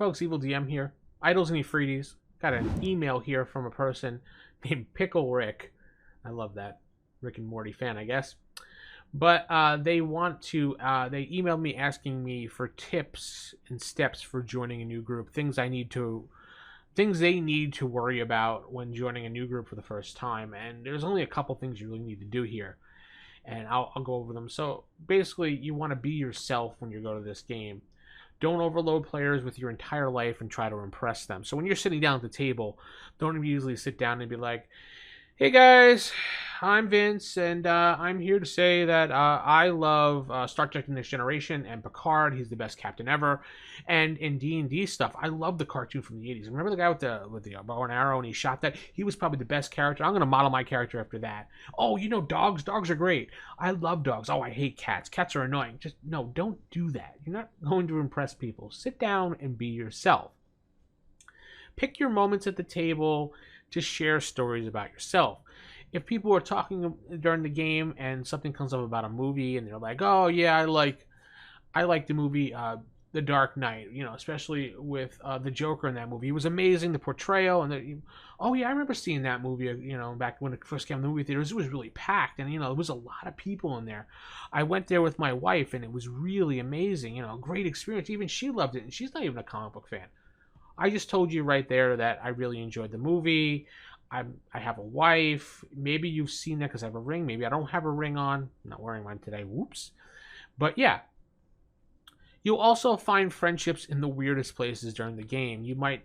folks, Evil DM here. Idols and Efreetis. Got an email here from a person named Pickle Rick. I love that. Rick and Morty fan, I guess. But they emailed me asking me for tips and steps for joining a new group. Things they need to worry about when joining a new group for the first time. And there's only a couple things you really need to do here. And I'll go over them. So basically, you want to be yourself when you go to this game. Don't overload players with your entire life and try to impress them. So when you're sitting down at the table, don't immediately sit down and be like, hey guys, I'm Vince, and I'm here to say that I love Star Trek: The Next Generation and Picard. He's the best captain ever. And in D&D stuff, I love the cartoon from the 80s. Remember the guy with the bow and arrow and he shot that? He was probably the best character. I'm going to model my character after that. Oh, you know dogs? Dogs are great. I love dogs. Oh, I hate cats. Cats are annoying. Just, no, don't do that. You're not going to impress people. Sit down and be yourself. Pick your moments at the table to share stories about yourself. If people are talking during the game and something comes up about a movie and they're like, "Oh yeah, I like the movie The Dark Knight," especially with the Joker in that movie. It was amazing, the portrayal, and oh yeah, I remember seeing that movie. Back when it first came to the movie theaters, it was really packed, and there was a lot of people in there. I went there with my wife, and it was really amazing. Great experience. Even she loved it, and she's not even a comic book fan. I just told you right there that I really enjoyed the movie. I have a wife. Maybe you've seen that because I have a ring. Maybe I don't have a ring on. I'm not wearing mine today. Whoops. But yeah. You'll also find friendships in the weirdest places during the game. You might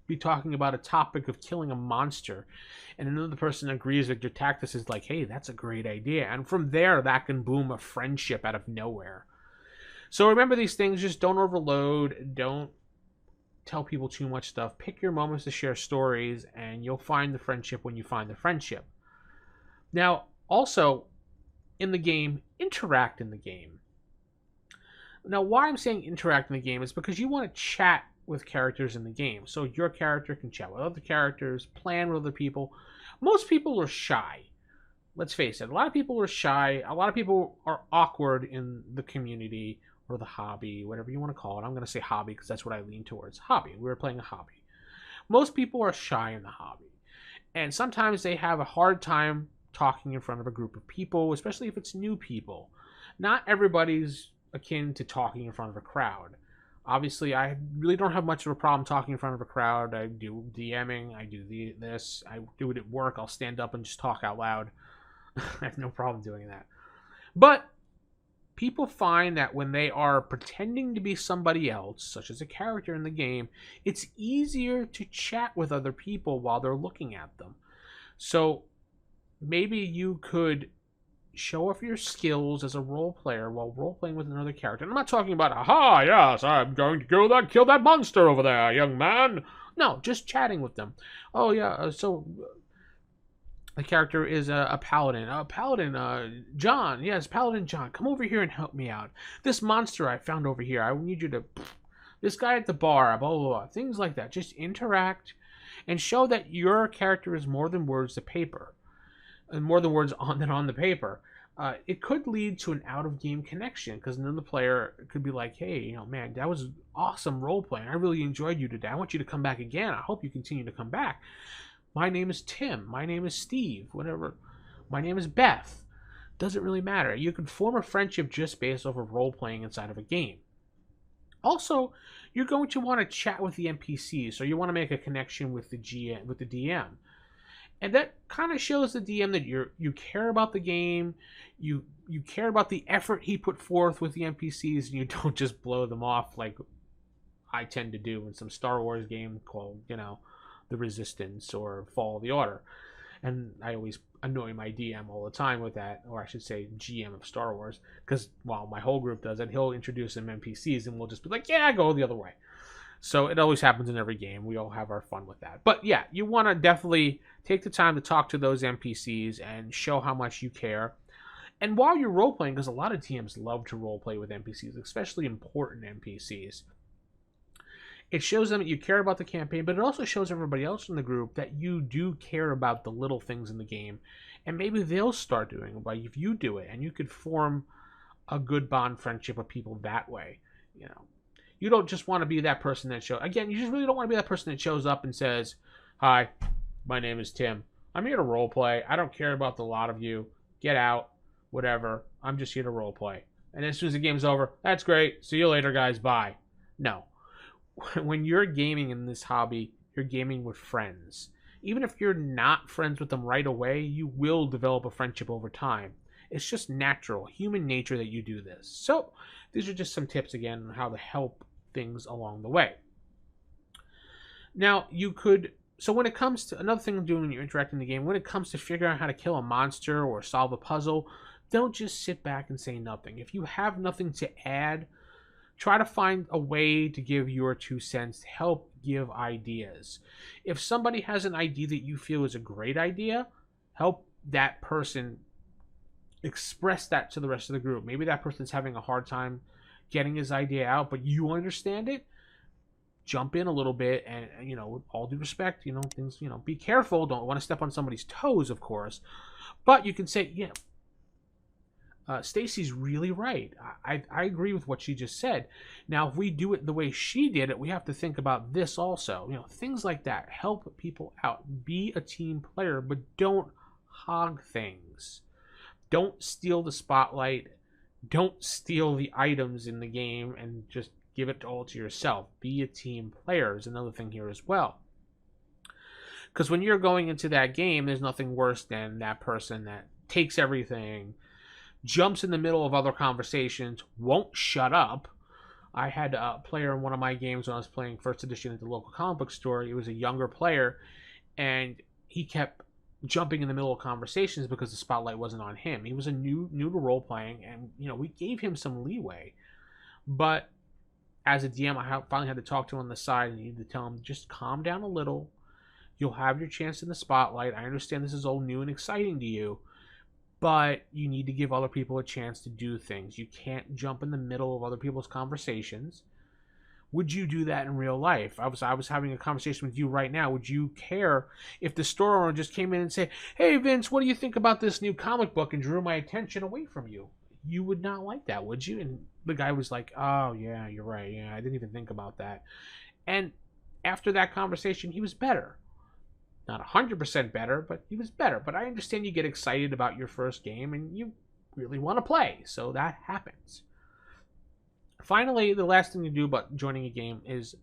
be talking about a topic of killing a monster, and another person agrees that your tactic is like, hey, that's a great idea. And from there, that can boom a friendship out of nowhere. So remember these things. Just don't overload. Don't tell people too much stuff. Pick your moments to share stories, and you'll find the friendship when you find the friendship. Now, also, in the game, interact in the game. Now, why I'm saying interact in the game is because you want to chat with characters in the game. So your character can chat with other characters, plan with other people. Most people are shy. Let's face it. A lot of people are shy. A lot of people are awkward in the community or the hobby, whatever you want to call it. I'm going to say hobby because that's what I lean towards. Hobby. We were playing a hobby. Most people are shy in the hobby. And sometimes they have a hard time talking in front of a group of people, especially if it's new people. Not everybody's akin to talking in front of a crowd. Obviously, I really don't have much of a problem talking in front of a crowd. I do DMing. I do this. I do it at work. I'll stand up and just talk out loud. I have no problem doing that. But people find that when they are pretending to be somebody else, such as a character in the game, it's easier to chat with other people while they're looking at them. So maybe you could show off your skills as a role player while role playing with another character. And I'm not talking about, aha, yes, I'm going to kill that monster over there, young man. No, just chatting with them. Oh yeah, so the character is a paladin. John. Yes, Paladin John. Come over here and help me out. This monster I found over here. I need you to... This guy at the bar, blah, blah, blah. Things like that. Just interact and show that your character is more than words to paper. And more than words on the paper. It could lead to an out-of-game connection because another player could be like, hey, man, that was awesome role-playing. I really enjoyed you today. I want you to come back again. I hope you continue to come back. My name is Tim. My name is Steve. Whatever. My name is Beth. Doesn't really matter. You can form a friendship just based off of role-playing inside of a game. Also, you're going to want to chat with the NPCs, so you want to make a connection with the DM. And that kind of shows the DM that you care about the game, you care about the effort he put forth with the NPCs, and you don't just blow them off like I tend to do in some Star Wars game called, The Resistance or Fall of the Order. And I always annoy my DM all the time with that, or I should say GM of Star Wars, because while my whole group does it, he'll introduce some NPCs and we'll just be like, yeah, go the other way. So it always happens in every game. We all have our fun with that. But yeah, you want to definitely take the time to talk to those NPCs and show how much you care. And while you're role-playing, because a lot of TMs love to role-play with NPCs, especially important NPCs, it shows them that you care about the campaign, but it also shows everybody else in the group that you do care about the little things in the game. And maybe they'll start doing it if you do it. And you could form a good bond friendship with people that way. You don't just want to be that person that again, you just really don't want to be that person that shows up and says, "Hi, my name is Tim. I'm here to role play. I don't care about the lot of you. Get out, whatever. I'm just here to role play." And as soon as the game's over, that's great. See you later, guys. Bye. No. When you're gaming in this hobby, you're gaming with friends. Even if you're not friends with them right away, you will develop a friendship over time. It's just natural, human nature that you do this. So, these are just some tips again on how to help things along the way. Now, so when it comes to another thing to do when you're interacting in the game, when it comes to figuring out how to kill a monster or solve a puzzle, don't just sit back and say nothing. If you have nothing to add, try to find a way to give your 2 cents, to help give ideas. If somebody has an idea that you feel is a great idea, help that person express that to the rest of the group. Maybe that person's having a hard time getting his idea out, but you understand it. Jump in a little bit and, with all due respect, things, be careful. Don't want to step on somebody's toes, of course. But you can say, yeah, Stacy's really right. I agree with what she just said. Now, if we do it the way she did it, we have to think about this also. Things like that. Help people out. Be a team player, but don't hog things. Don't steal the spotlight. Don't steal the items in the game and just give it all to yourself. Be a team player is another thing here as well. Because when you're going into that game, there's nothing worse than that person that takes everything, jumps in the middle of other conversations, won't shut up. I had a player in one of my games when I was playing first edition at the local comic book store. He was a younger player, and he kept jumping in the middle of conversations because the spotlight wasn't on him. He was a new to role playing, and we gave him some leeway. But as a DM, I finally had to talk to him on the side and needed to tell him, just calm down a little. You'll have your chance in the spotlight. I understand this is all new and exciting to you, but you need to give other people a chance to do things. You can't jump in the middle of other people's conversations. Would you do that in real life? I was having a conversation with you right now. Would you care if the store owner just came in and said, "Hey, Vince, what do you think about this new comic book?" and drew my attention away from you? You would not like that, would you? And the guy was like, "Oh, yeah, you're right. Yeah, I didn't even think about that." And after that conversation, he was better. Not 100% better, but he was better. But I understand you get excited about your first game and you really want to play. So that happens. Finally, the last thing to do about joining a game is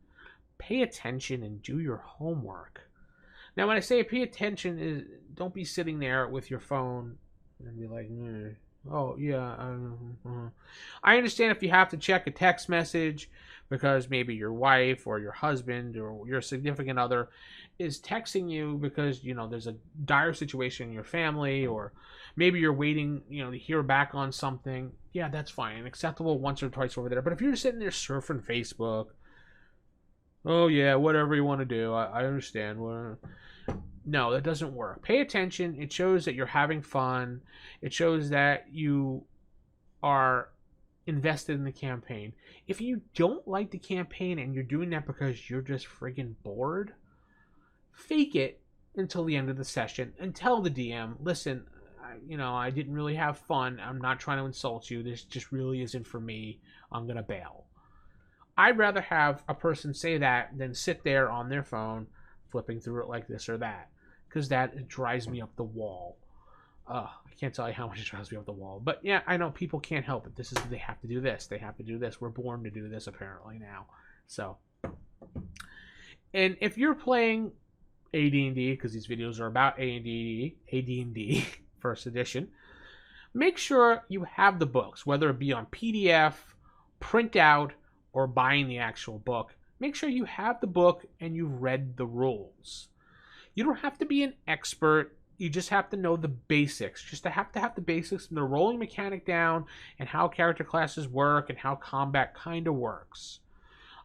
pay attention and do your homework. Now, when I say pay attention, don't be sitting there with your phone and be like, "Oh, yeah." I understand if you have to check a text message because maybe your wife or your husband or your significant other is texting you because, there's a dire situation in your family, or maybe you're waiting, to hear back on something. Yeah, that's fine. Acceptable once or twice over there. But if you're sitting there surfing Facebook, oh, yeah, whatever you want to do, I understand. No, that doesn't work. Pay attention. It shows that you're having fun. It shows that you are invested in the campaign. If you don't like the campaign and you're doing that because you're just friggin' bored, fake it until the end of the session and tell the DM, "Listen, I didn't really have fun. I'm not trying to insult you. This just really isn't for me. I'm going to bail." I'd rather have a person say that than sit there on their phone flipping through it like this or that, because that drives me up the wall. I can't tell you how much it drives me up the wall. But yeah, I know people can't help it. They have to do this. They have to do this. We're born to do this, apparently, now. So, and if you're playing AD&D, because these videos are about AD&D, first edition, make sure you have the books, whether it be on PDF, print out, or buying the actual book. Make sure you have the book and you've read the rules. You don't have to be an expert. You just have to know the basics. Just to have the basics and the rolling mechanic down and how character classes work and how combat kind of works.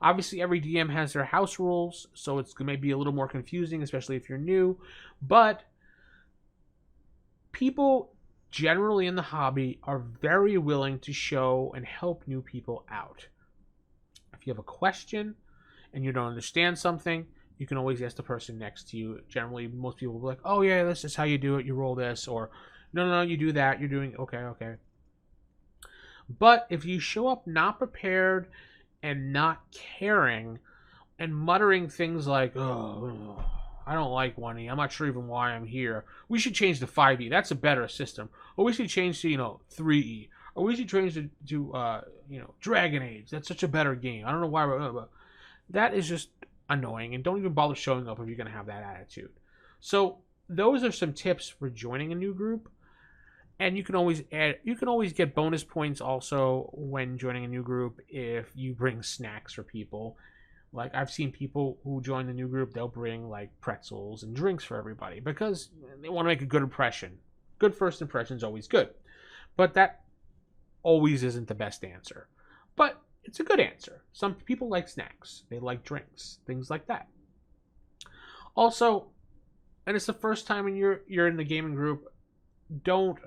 Obviously, every DM has their house rules, so it's going to be a little more confusing, especially if you're new. But people generally in the hobby are very willing to show and help new people out. If you have a question and you don't understand something, you can always ask the person next to you. Generally, most people will be like, "Oh, yeah, this is how you do it. You roll this." Or, no, you do that. You're doing, okay. But if you show up not prepared and not caring and muttering things like, "Oh, I don't like 1E. I'm not sure even why I'm here. We should change to 5E. That's a better system. Or we should change to 3E. Or we should change to Dragon Age. That's such a better game. I don't know why." That is just annoying, and don't even bother showing up if you're going to have that attitude. So those are some tips for joining a new group. And you can always get bonus points also when joining a new group if you bring snacks for people. Like, I've seen people who join the new group, they'll bring like pretzels and drinks for everybody because they want to make a good impression. Good first impression is always good. But that always isn't the best answer. But it's a good answer. Some people like snacks, they like drinks, things like that. Also, and it's the first time when you're in the gaming group, don't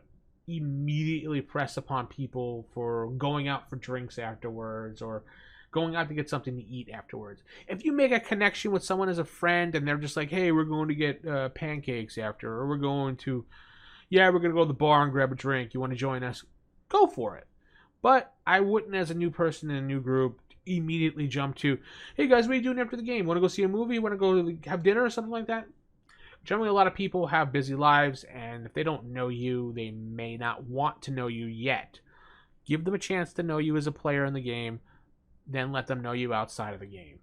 immediately press upon people for going out for drinks afterwards or going out to get something to eat afterwards. If you make a connection with someone as a friend and they're just like, "Hey, we're going to get pancakes after," or we're going to go to the bar and grab a drink. You want to join us? Go for it. But I wouldn't, as a new person in a new group, immediately jump to, "Hey guys, what are you doing after the game? Want to go see a movie? Want to go have dinner or something like that?" Generally, a lot of people have busy lives, and if they don't know you, they may not want to know you yet. Give them a chance to know you as a player in the game, then let them know you outside of the game.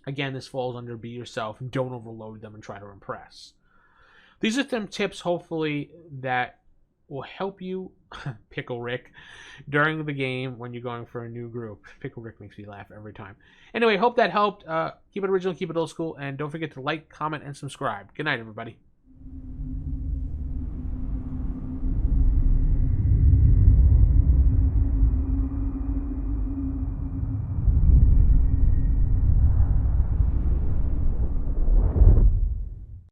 Again, this falls under be yourself and don't overload them and try to impress. These are some tips, hopefully, that will help you, Pickle Rick, during the game when you're going for a new group. Pickle Rick makes me laugh every time. Anyway, hope that helped. Keep it original, keep it old school, and don't forget to like, comment, and subscribe. Good night, everybody.